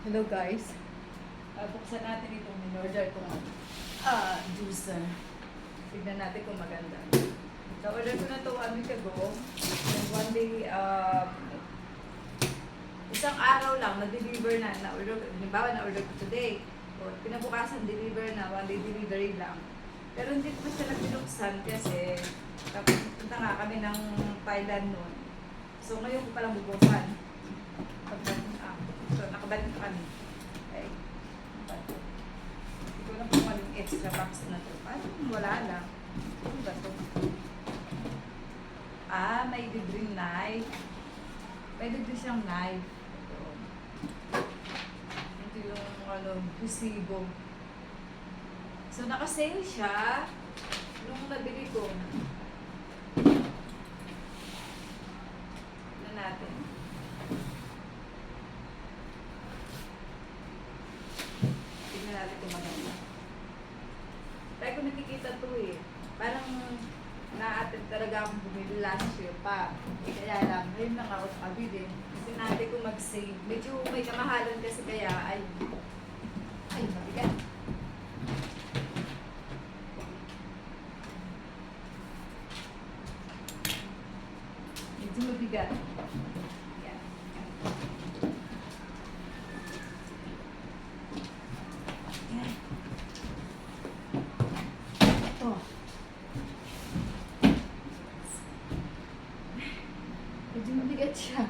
Hello guys. Buksan natin itong in-order kong juicer. Tignan natin kung maganda. Na-order ko na ito 1 week ago. And one day, isang araw lang, na-deliver na. Halimbawa, na-order ko today. O, pinabukasan, deliver na. One day delivery lang. Pero hindi ko siya nagpinuksan kasi punta nga kami ng Thailand noon. So, ngayon ko palang bubuksan. So, nakabalik na kami. Okay. Hindi ko na kung anong extra box na ito. Parang wala lang. Ano ba ito? May libreng knife. May libre siyang knife. Ito yung resibo. So, naka-sale siya nung nabili ko. Tignan natin. Tignan natin kung maganda. Tayo ko nakikita ito eh. Parang na-attempt talaga akong bumili last year pa. Kaya lang, ngayon lang ako nakabili. Kasi natin kung mag-save. Medyo may kamahalan kasi kaya ay mabigat. Medyo mabigat. Yan. Ito. Medyo mabigat siya.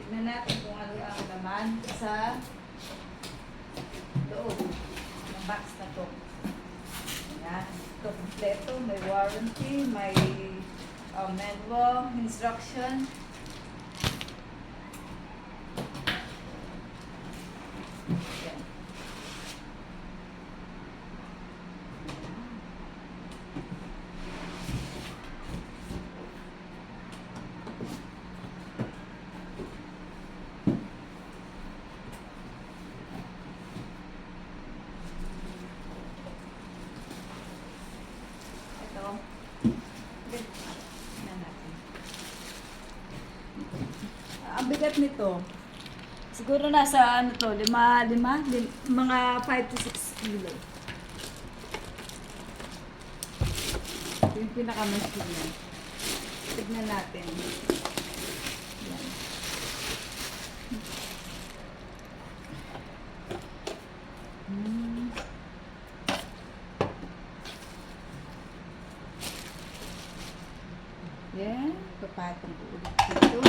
Tignan natin kung ano ang laman sa loob ng box na to. Ayan. Ito kompleto. May warranty, may manual, instruction. Ayan. Ito. Tignan natin. Ang bigat nito. Siguro nasa ano to, mga 5 to 6 kilo. Ito yung pinaka-machine niya. Tignan natin. Yan. Yan. Papatong ko ulit dito.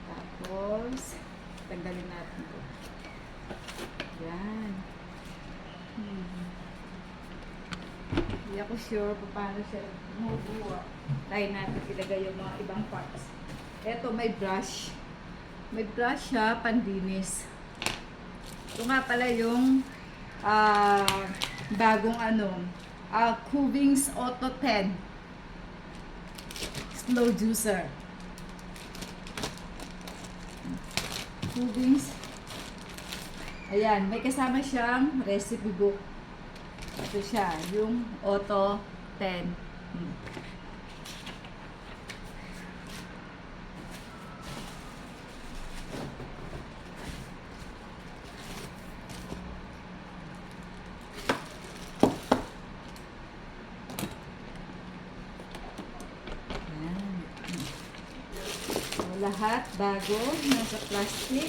Tapos, tanggalin natin ito. Yan. Hindi ako sure kung paano siya mabubuwa. Try natin ilagay yung mga ibang parts. Eto, may brush. May brush siya, pandinis. Ito nga pala yung bagong Kuvings Auto 10 Slow Juicer. Kuvings. Ayan, may kasama siyang recipe book. Ito siya, yung Auto 10. Lahat bago, nasa plastic.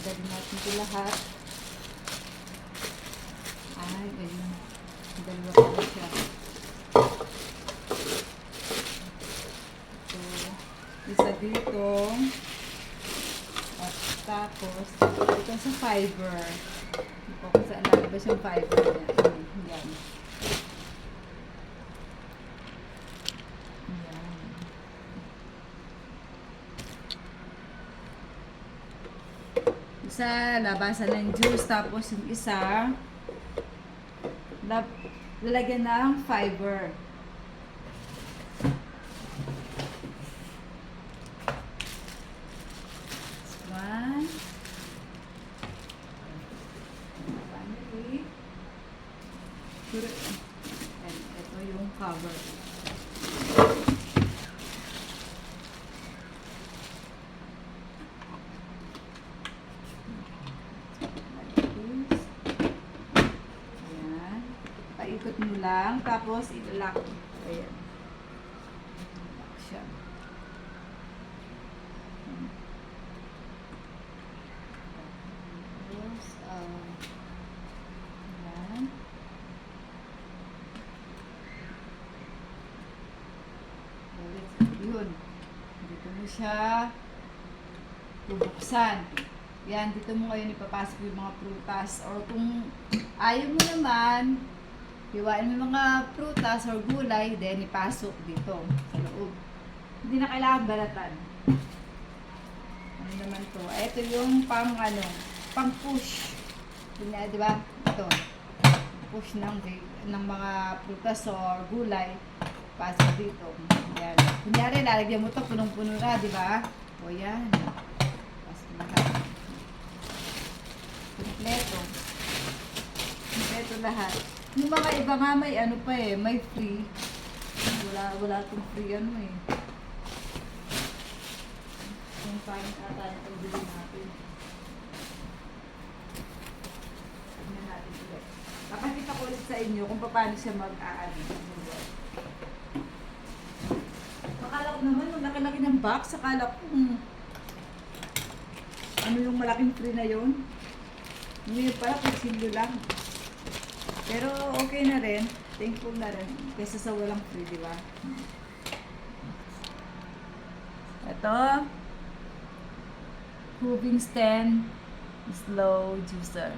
Dali natin ito lahat. Ay, ganyan. Dalawa pa siya. So, isa dito. At tapos, ito sa fiber. Hindi ko kung saan nalabas yung fiber niya. Yan. Isa, labasan ng juice. Tapos yung isa, lalagyan ng fiber. One. Finally. Ito yung cover. Ayan. Paikot mo lang, tapos i-lock. Ayan. Lock siya. Tapos, ayan. Yun. Dito mo siya bubuksan. Yan, dito mo ngayon ipapasok yung mga prutas. Or kung ayaw mo naman, hiwain mo yung mga prutas or gulay, then ipasok dito sa loob. Hindi na kailangan balatan. Ano naman to? Ito yung pang push. Yun na, di ba? Ito. Push ng mga prutas or gulay. Pasok dito. Yan. Kunyari, lalagyan mo to punong-puno na, di ba? O yan. Pasok mo lahat. Kompleto. Kompleto lahat. Yung mga iba nga may ano pa eh, may free. Wala itong free ano eh. Yung parang ata na pagbili natin. Tignan natin ulit. Papakita ko ulit sa inyo kung paano siya mag-aano. Akala ko naman, yung laki-laki ng box, akala ko ano yung malaking free na yun. Ngayon pala, kutsilyo lang. Pero okay na rin. Thankful na rin. Kaysa sa walang free, di ba? Ito. Moving stand. Slow juicer.